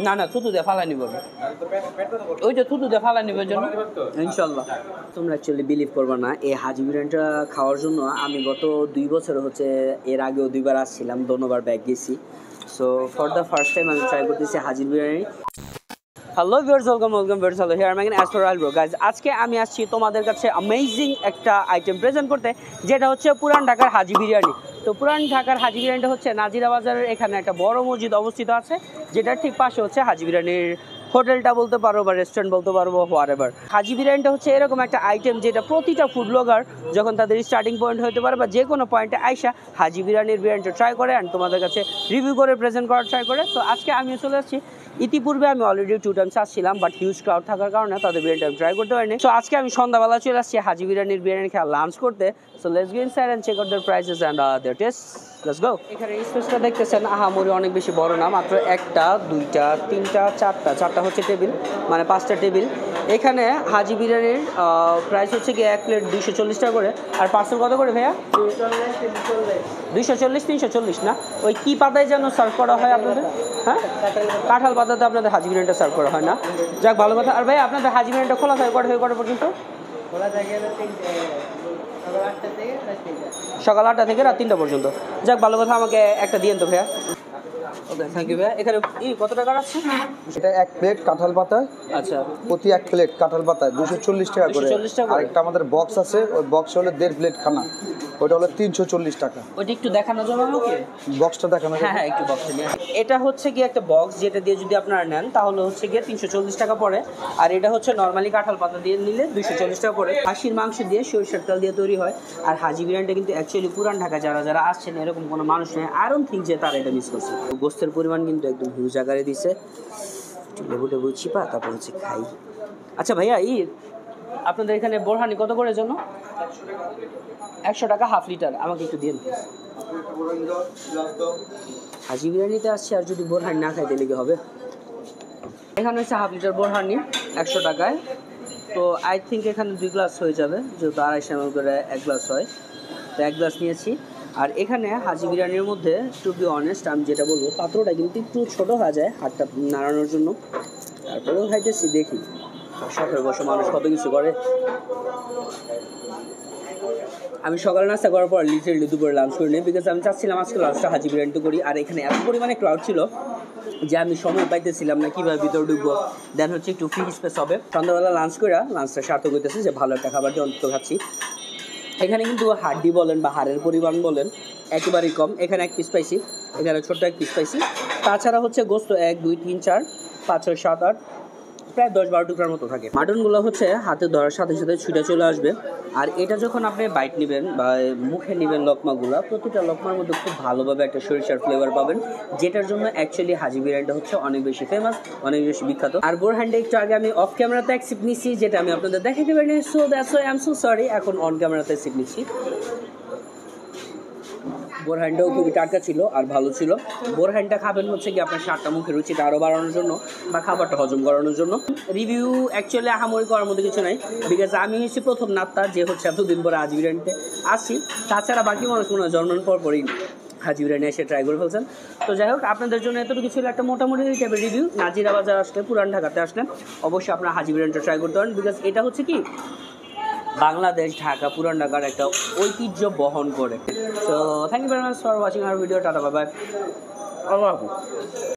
না না থুতু দিয়ে ফালাই নিব, ওই যে থুতু দিয়ে ফালাই নিবার জন্য ইনশাল্লাহ। তোমরা অ্যাকচুয়ালি বিলিভ করবে না, এই হাজি বিরিয়ানিটা খাওয়ার জন্য আমি গত 2 বছর হচ্ছে, এর আগেও 2বার আসছিলাম, দোনোবার ব্যাগ গেছি। So for the first time আমি ট্রাই করতেছি Haji biryani. Hello viewers, welcome viewers, hello here ম্যাগন অ্যাজ ফর আলব্রো গাইজ। আজকে আমি আসছি তোমাদের কাছে অ্যামেজিং একটা আইটেম প্রেজেন্ট করতে, যেটা হচ্ছে পুরান ঢাকার হাজি বিরিয়ানি। তো পুরান ঢাকার হাজি বিরিয়ানিটা হচ্ছে নাজিরা বাজারের এখানে একটা বড় মসজিদ অবস্থিত আছে, যেটার ঠিক পাশে হচ্ছে হাজি বিরিয়ানির হোটেলটা বলতে পারো বা রেস্টুরেন্ট বলতে পারবো, হোয়াটএভার। হাজি বিরিয়ানিটা হচ্ছে এরকম একটা আইটেম যেটা প্রতিটা ফুড ব্লগার যখন তাদের স্টার্টিং পয়েন্ট হতে পারে বা যে কোনো পয়েন্টে আইসা হাজি বিরিয়ানিটা ট্রাই করে অ্যান্ড তোমাদের কাছে রিভিউ করে প্রেজেন্ট করার ট্রাই করে। তো আজকে আমিও চলে আসছি। ইতিপূর্বে আমি অলরেডি 2 টাইমস আসছিলাম, বাট হিউজ ক্রাউড থাকার কারণে তাদের বিরিয়ানিটা আমি ট্রাই করতে পারিনি। সো আজকে আমি সন্ধ্যাবেলা চলে আসছি হাজি বিরিয়ানির বিরিয়ানি খেয়ে লাঞ্চ করতে। So let's go inside and check out their prices and their taste. Let's go. এখানে স্পেসটা দেখতেছেন আহামরি অনেক বেশি বড় না, মাত্র 1টা 2টা 3টা 4টা হচ্ছে টেবিল, মানে 5টা টেবিল। এখানে হাজি বিরিয়ানির প্রাইস হচ্ছে কি 1 প্লেট 240 টাকা করে। আর পার্সেল কত করে ভাইয়া? 240 340 না? ওই কি পাতায় যেন সার্ভ করা হয় আপনাদের? হ্যাঁ, কাঁঠাল পাতাতে আপনাদের হাজি বিরিয়ানিটা সার্ভ করা হয় না? যাক, ভালো কথা। আর ভাই আপনাদের হাজি বিরিয়ানিটা খোলা থাকে কটা থেকে কটা পর্যন্ত? সকাল 8টা থেকে রাত 3টা পর্যন্ত। যাক, ভালো কথা। আমাকে একটা দিয়েন তো ভাইয়া। ওকে, থ্যাংক ইউ ভাইয়া। এখানে কত টাকার আছে? এটা 1 প্লেট কাঁঠাল পাতা। আচ্ছা, প্রতি 1 প্লেট কাঁঠাল পাতা 240 টাকা করে। আরেকটা আমাদের বক্স আছে, ওই বক্স হলো 1.5 প্লেট খানা, ওটা হলো 340 টাকা। ওইটা একটু দেখানোর জন্য আমাকে বক্সটা দেখানো যাবে? হ্যাঁ, একটু বক্সটা নিয়ে। এটা হচ্ছে কি একটা বক্স, যেটা দিয়ে যদি আপনারা নেন তাহলে হচ্ছে গিয়ে 340 টাকা পড়ে। আর এটা হচ্ছে নর্মালি কাঁঠাল পাতা দিয়ে নিলে 240 টাকা পড়ে। খাসির মাংস দিয়ে সরিষার তেল দিয়ে তৈরি হয়। আর হাজি বিরিয়ানিটা কিন্তু অ্যাকচুয়ালি পুরান ঢাকা যারা আসছেন এরকম কোনো মানুষ নেই, আই ডোন্ট থিঙ্ক যে তারা এটা মিস করছে। গোস্তের পরিমাণ কিন্তু একদম হিউজ আকারে দিছে। লেবু টেবু চিপা তারপর হচ্ছে খাই। আচ্ছা ভাইয়া, আপনাদের এখানে বোরহানি কত করে জন্য? 100 টাকা হাফ লিটার। আমাকে একটু দিন। হাজি বিরিয়ানিতে আসছি, আর যদি বোরহানি না খাই তাহলে কি হবে? এখানে হচ্ছে হাফ লিটার বোরহানি 100 টাকায়। তো আই থিঙ্ক এখানে 2 গ্লাস হয়ে যাবে, যেহেতু 250 ml করে 1 গ্লাস হয়। তো 1 গ্লাস নিয়েছি। আর এখানে হাজি বিরিয়ানির মধ্যে টু বি অনেস্ট আমি যেটা বলবো, পাত্রটা কিন্তু একটু ছোটো হয়ে যায় হাতটা নাড়ানোর জন্য। তারপরেও খাইতেছি, দেখি শখের বসে মানুষ কত কিছু করে। আমি সকালে নাস্তা করার পর লিটারলি দুপুরে লাঞ্চ করে নিই, বিকজ আমি চাচ্ছিলাম আজকে লাঞ্চটা হাজি বিরিয়ানিতে করি। আর এখানে এত পরিমাণে ক্রাউড ছিল যে আমি সময় পাইতেছিলাম না কীভাবে ভিতরে ঢুকবো। দেন হচ্ছে একটু ফ্রি স্পেস হবে। সন্ধ্যাবেলা লাঞ্চ করে লাঞ্চটা সার্থক হইতেছে যে ভালো একটা খাবার দিয়ে অন্তত খাচ্ছি। এখানে কিন্তু হাড্ডি বলেন বা হাড়ের পরিমাণ বলেন একেবারেই কম। এখানে 1 পিস পাইছি, এখানে ছোট্ট 1 পিস পাইছি। তাছাড়া হচ্ছে গোস্ত 1 2 3 4 5 6 7 8 প্রায় 10-12 টুকরার মতো থাকে। মাটনগুলো হচ্ছে হাতে ধরার সাথে সাথে ছুটে চলে আসবে। আর এটা যখন আপনি বাইট নেবেন বা মুখে নেবেন লকমাগুলো, প্রতিটা লকমার মধ্যে খুব ভালোভাবে একটা সরিষার ফ্লেভার পাবেন, যেটার জন্য অ্যাকচুয়ালি হাজি বিরিয়ানিটা হচ্ছে অনেক বেশি ফেমাস, অনেক বেশি বিখ্যাত। আর বোরহানটা একটু আগে আমি অফ ক্যামেরাতে এক সিপ নিচ্ছি, যেটা আমি আপনাদের দেখাতে পারিনি। So that's why I am so sorry. এখন অন ক্যামেরাতে সিপ নিচ্ছি। বোরহানটাও খুবই টাটকা ছিল আর ভালো ছিল। বোরহানটা খাবেন হচ্ছে কি আপনার স্বাদটা, মুখের রুচিটা আরও বাড়ানোর জন্য বা খাবারটা হজম করানোর জন্য। রিভিউ অ্যাকচুয়ালি আহামরি করার মধ্যে কিছু নাই, বিকজ আমি হচ্ছে প্রথম নাত্তা যে হচ্ছে এতদিন পরে হাজি বিরিয়ানিতে আসছি। তাছাড়া বাকি মানুষ মনে হয় জন্মানোর পরই হাজি বিরিয়ানি এসে ট্রাই করে ফেলছেন। তো যাই হোক, আপনাদের জন্য এতটুকু ছিল একটা মোটামুটি টাইপের রিভিউ। নাজিরা বাজার আসলে, পুরান ঢাকাতে আসলেন, অবশ্যই আপনারা হাজি বিরিয়ানিটা ট্রাই করতে পারেন, বিকজ এটা হচ্ছে কি বাংলাদেশ, ঢাকা, পুরান ঢাকার একটা ঐতিহ্য বহন করে। So thank you very much for watching our video. Tata, bye bye, আল্লাহ হাফেজ।